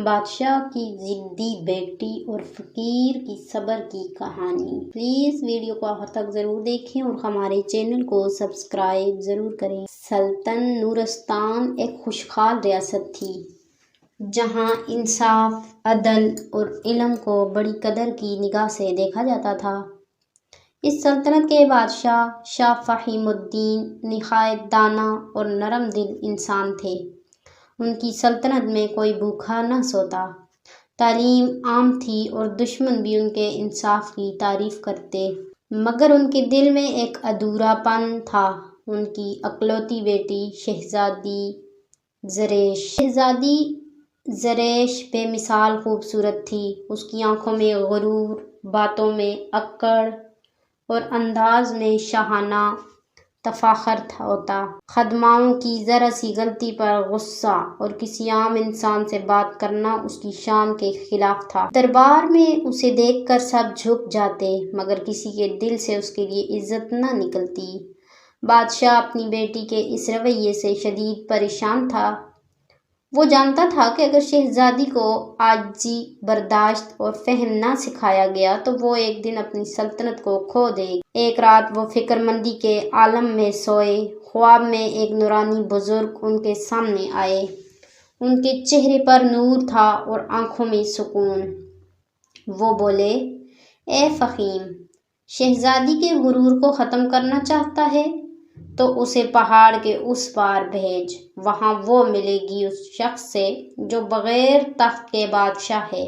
بادشاہ کی ضدی بیٹی اور فقیر کی صبر کی کہانی۔ پلیز ویڈیو کو آخر تک ضرور دیکھیں اور ہمارے چینل کو سبسکرائب ضرور کریں۔ سلطنت نورستان ایک خوشحال ریاست تھی جہاں انصاف، عدل اور علم کو بڑی قدر کی نگاہ سے دیکھا جاتا تھا۔ اس سلطنت کے بادشاہ شاہ فہیم الدین نہایت دانا اور نرم دل انسان تھے۔ ان کی سلطنت میں کوئی بھوکا نہ سوتا، تعلیم عام تھی اور دشمن بھی ان کے انصاف کی تعریف کرتے، مگر ان کے دل میں ایک ادھورا پن تھا۔ ان کی اکلوتی بیٹی شہزادی زریش بے مثال خوبصورت تھی۔ اس کی آنکھوں میں غرور، باتوں میں اکڑ اور انداز میں شاہانہ تفاخر ہوتا۔ خادماؤں کی ذرا سی غلطی پر غصہ اور کسی عام انسان سے بات کرنا اس کی شان کے خلاف تھا۔ دربار میں اسے دیکھ کر سب جھک جاتے، مگر کسی کے دل سے اس کے لیے عزت نہ نکلتی۔ بادشاہ اپنی بیٹی کے اس رویے سے شدید پریشان تھا۔ وہ جانتا تھا کہ اگر شہزادی کو عاجزی، برداشت اور فہم نہ سکھایا گیا تو وہ ایک دن اپنی سلطنت کو کھو دے گی۔ ایک رات وہ فکر مندی کے عالم میں سوئے۔ خواب میں ایک نورانی بزرگ ان کے سامنے آئے۔ ان کے چہرے پر نور تھا اور آنکھوں میں سکون۔ وہ بولے، اے فہیم، شہزادی کے غرور کو ختم کرنا چاہتا ہے تو اسے پہاڑ کے اس پار بھیج۔ وہاں وہ ملے گی اس شخص سے جو بغیر تخت کے بادشاہ ہے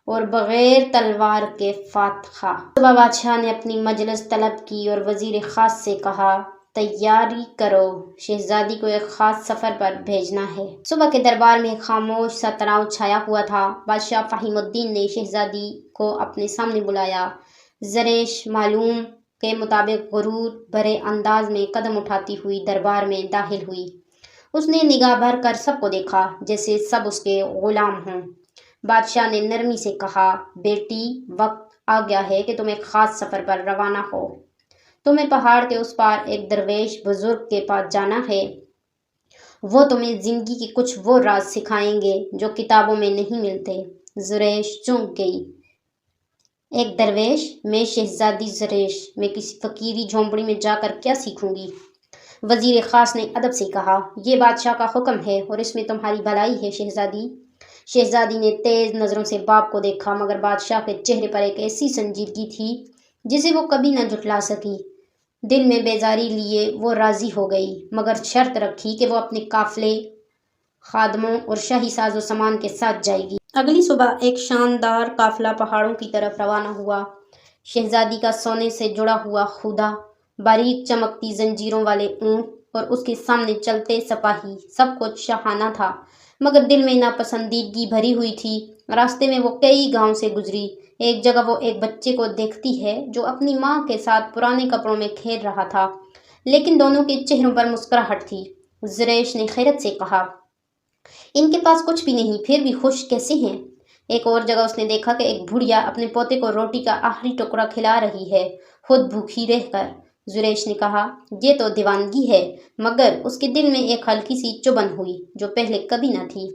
اور بغیر تلوار کے فاتح۔ صبح بادشاہ نے اپنی مجلس طلب کی اور وزیر خاص سے کہا، تیاری کرو، شہزادی کو ایک خاص سفر پر بھیجنا ہے۔ صبح کے دربار میں خاموش سا تناؤ چھایا ہوا تھا۔ بادشاہ فہیم الدین نے شہزادی کو اپنے سامنے بلایا۔ زریش معمول کے مطابق غرور بھرے انداز میں قدم اٹھاتی ہوئی دربار میں داخل ہوئی۔ اس نے نگاہ بھر کر سب کو دیکھا جیسے سب اس کے غلام ہوں۔ بادشاہ نے نرمی سے کہا، بیٹی، وقت آ گیا ہے کہ تم ایک خاص سفر پر روانہ ہو۔ تمہیں پہاڑ کے اس پار ایک درویش بزرگ کے پاس جانا ہے۔ وہ تمہیں زندگی کے کچھ وہ راز سکھائیں گے جو کتابوں میں نہیں ملتے۔ زریش چونک گئی۔ ایک درویش؟ میں شہزادی زریش، میں کسی فقیری جھونپڑی میں جا کر کیا سیکھوں گی؟ وزیر خاص نے ادب سے کہا، یہ بادشاہ کا حکم ہے اور اس میں تمہاری بھلائی ہے شہزادی۔ شہزادی نے تیز نظروں سے باپ کو دیکھا، مگر بادشاہ کے چہرے پر ایک ایسی سنجیدگی تھی جسے وہ کبھی نہ جھٹلا سکی۔ دل میں بیزاری لیے وہ راضی ہو گئی، مگر شرط رکھی کہ وہ اپنے قافلے، خادموں اور شاہی ساز و سامان کے ساتھ جائے گی۔ اگلی صبح ایک شاندار قافلہ پہاڑوں کی طرف روانہ ہوا۔ شہزادی کا سونے سے جڑا ہوا خودہ، باریک چمکتی زنجیروں والے اونٹ اور اس کے سامنے چلتے سپاہی، سب کچھ شاہانہ تھا، مگر دل میں ناپسندیدگی بھری ہوئی تھی۔ راستے میں وہ کئی گاؤں سے گزری۔ ایک جگہ وہ ایک بچے کو دیکھتی ہے جو اپنی ماں کے ساتھ پرانے کپڑوں میں کھیل رہا تھا، لیکن دونوں کے چہروں پر مسکراہٹ تھی۔ زریش نے حیرت سے کہا، ان کے پاس کچھ بھی نہیں، پھر بھی خوش کیسے ہیں؟ ایک اور جگہ اس نے دیکھا کہ ایک بڑھیا اپنے پوتے کو روٹی کا آخری ٹکڑا کھلا رہی ہے، خود بھوکی رہ کر۔ زریش نے کہا، یہ تو دیوانگی ہے، مگر اس کے دل میں ایک ہلکی سی چبھن ہوئی جو پہلے کبھی نہ تھی۔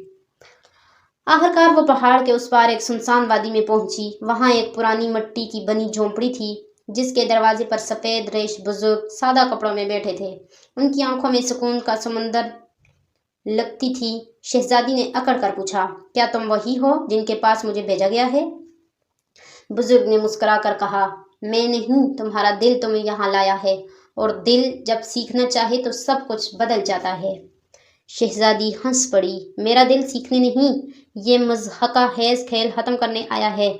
آخرکار وہ پہاڑ کے اس پار ایک سنسان وادی میں پہنچی۔ وہاں ایک پرانی مٹی کی بنی جھونپڑی تھی جس کے دروازے پر سفید ریش بزرگ سادہ کپڑوں میں بیٹھے تھے۔ ان کی آنکھوں میں سکون کا سمندر لگتی تھی۔ شہزادی نے اکڑ کر پوچھا، کیا تم وہی ہو جن کے پاس مجھے بھیجا گیا ہے؟ بزرگ نے مسکرا کر کہا، میں نہیں، تمہارا دل تمہیں یہاں لایا ہے، اور دل جب سیکھنا چاہے تو سب کچھ بدل جاتا ہے۔ شہزادی ہنس پڑی، میرا دل سیکھنے نہیں، یہ مضحکہ خیز کھیل ختم کرنے آیا ہے۔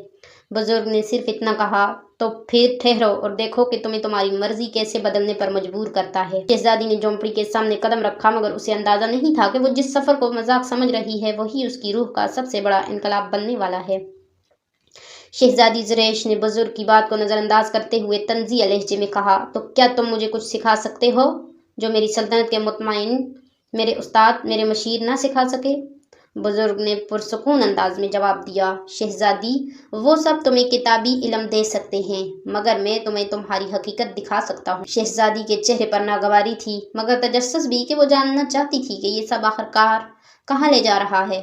بزرگ نے صرف اتنا کہا، تو پھر ٹھہرو اور دیکھو کہ تمہیں تمہاری مرضی کیسے بدلنے پر مجبور کرتا ہے۔ شہزادی نے جھونپڑی کے سامنے قدم رکھا، مگر اسے اندازہ نہیں تھا کہ وہ جس سفر کو مذاق سمجھ رہی ہے وہی اس کی روح کا سب سے بڑا انقلاب بننے والا ہے۔ شہزادی زریش نے بزرگ کی بات کو نظر انداز کرتے ہوئے طنزیہ لہجے میں کہا، تو کیا تم مجھے کچھ سکھا سکتے ہو جو میری سلطنت کے مطمئن میرے استاد، میرے مشیر نہ سکھا سکے؟ بزرگ نے پرسکون انداز میں جواب دیا، شہزادی، وہ سب تمہیں کتابی علم دے سکتے ہیں، مگر میں تمہیں تمہاری حقیقت دکھا سکتا ہوں۔ شہزادی کے چہرے پر ناگواری تھی، مگر تجسس بھی کہ وہ جاننا چاہتی تھی کہ یہ سب آخرکار کہاں لے جا رہا ہے۔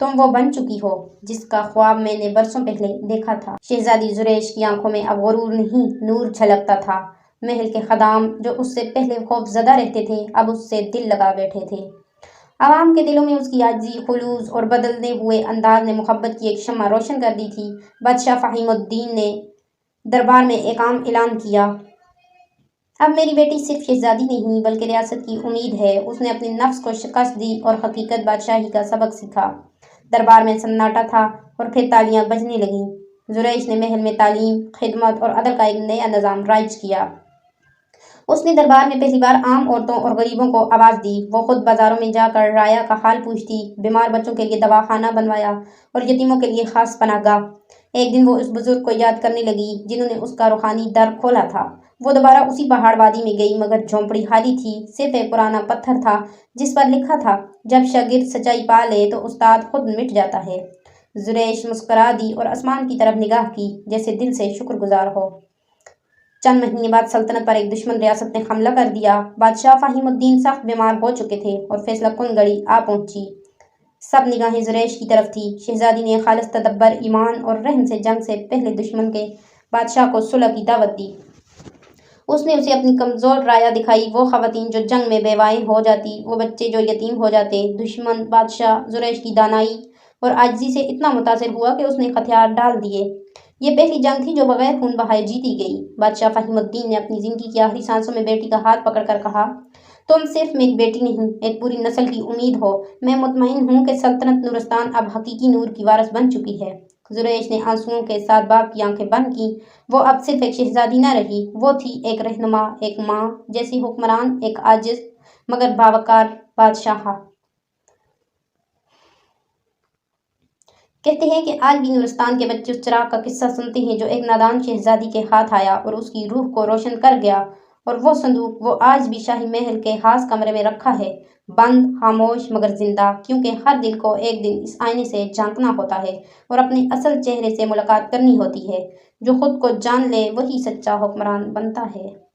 تم وہ بن چکی ہو جس کا خواب میں نے برسوں پہلے دیکھا تھا۔ شہزادی زریش کی آنکھوں میں اب غرور نہیں، نور جھلکتا تھا۔ محل کے خدام جو اس سے پہلے خوف زدہ رہتے تھے اب اس سے دل لگا بیٹھے تھے۔ عوام کے دلوں میں اس کی عاجزی، خلوص اور بدلتے ہوئے انداز نے محبت کی ایک شمع روشن کر دی تھی۔ بادشاہ فہیم الدین نے دربار میں ایک عام اعلان کیا، اب میری بیٹی صرف شہزادی نہیں بلکہ ریاست کی امید ہے۔ اس نے اپنے نفس کو شکست دی اور حقیقت بادشاہی کا سبق سیکھا۔ دربار میں سناٹا تھا اور پھر تالیاں بجنے لگیں۔ زریش نے محل میں تعلیم، خدمت اور عدل کا ایک نیا نظام رائج کیا۔ اس نے دربار میں پہلی بار عام عورتوں اور غریبوں کو آواز دی۔ وہ خود بازاروں میں جا کر رعایا کا حال پوچھتی، بیمار بچوں کے لیے دواخانہ بنوایا اور یتیموں کے لیے خاص پناہ گاہ۔ ایک دن وہ اس بزرگ کو یاد کرنے لگی جنہوں نے اس کا روحانی در کھولا تھا۔ وہ دوبارہ اسی پہاڑ وادی میں گئی مگر جھونپڑی خالی تھی، صرف ایک پرانا پتھر تھا جس پر لکھا تھا، جب شاگرد سچائی پا لے تو استاد خود مٹ جاتا ہے۔ زریش مسکرا دی اور آسمان کی طرف نگاہ کی جیسے دل سے شکر گزار ہو۔ چند مہینے بعد سلطنت پر ایک دشمن ریاست نے حملہ کر دیا۔ بادشاہ فہیم الدین سخت بیمار ہو چکے تھے اور فیصلہ کن گھڑی آ پہنچی۔ سب نگاہیں زریش کی طرف تھی۔ شہزادی نے خالص تدبر، ایمان اور رحم سے جنگ سے پہلے دشمن کے بادشاہ کو صلح کی دعوت دی۔ اس نے اسے اپنی کمزور رعایا دکھائی، وہ خواتین جو جنگ میں بیوائیں ہو جاتی، وہ بچے جو یتیم ہو جاتے۔ دشمن بادشاہ زریش کی دانائی اور عاجزی سے اتنا متاثر ہوا کہ اس نے ہتھیار ڈال دیے۔ یہ پہلی جنگ تھی جو بغیر خون بہائے جیتی گئی۔ بادشاہ فہیم الدین نے اپنی زندگی کی آخری سانسوں میں بیٹی کا ہاتھ پکڑ کر کہا، تم صرف میری بیٹی نہیں، ایک پوری نسل کی امید ہو۔ میں مطمئن ہوں کہ سلطنت نورستان اب حقیقی نور کی وارث بن چکی ہے۔ زریش نے آنسوؤں کے ساتھ باپ کی آنکھیں بند کیں۔ وہ اب صرف ایک شہزادی نہ رہی، وہ تھی ایک رہنما، ایک ماں جیسی حکمران، ایک عاجز مگر باوقار بادشاہ۔ کہتے ہیں کہ آج بھی نورستان کے بچے اس چراغ کا قصہ سنتے ہیں جو ایک نادان شہزادی کے ہاتھ آیا اور اس کی روح کو روشن کر گیا، اور وہ صندوق وہ آج بھی شاہی محل کے خاص کمرے میں رکھا ہے، بند، خاموش مگر زندہ، کیونکہ ہر دل کو ایک دن اس آئینے سے جھانکنا ہوتا ہے اور اپنے اصل چہرے سے ملاقات کرنی ہوتی ہے۔ جو خود کو جان لے وہی سچا حکمران بنتا ہے۔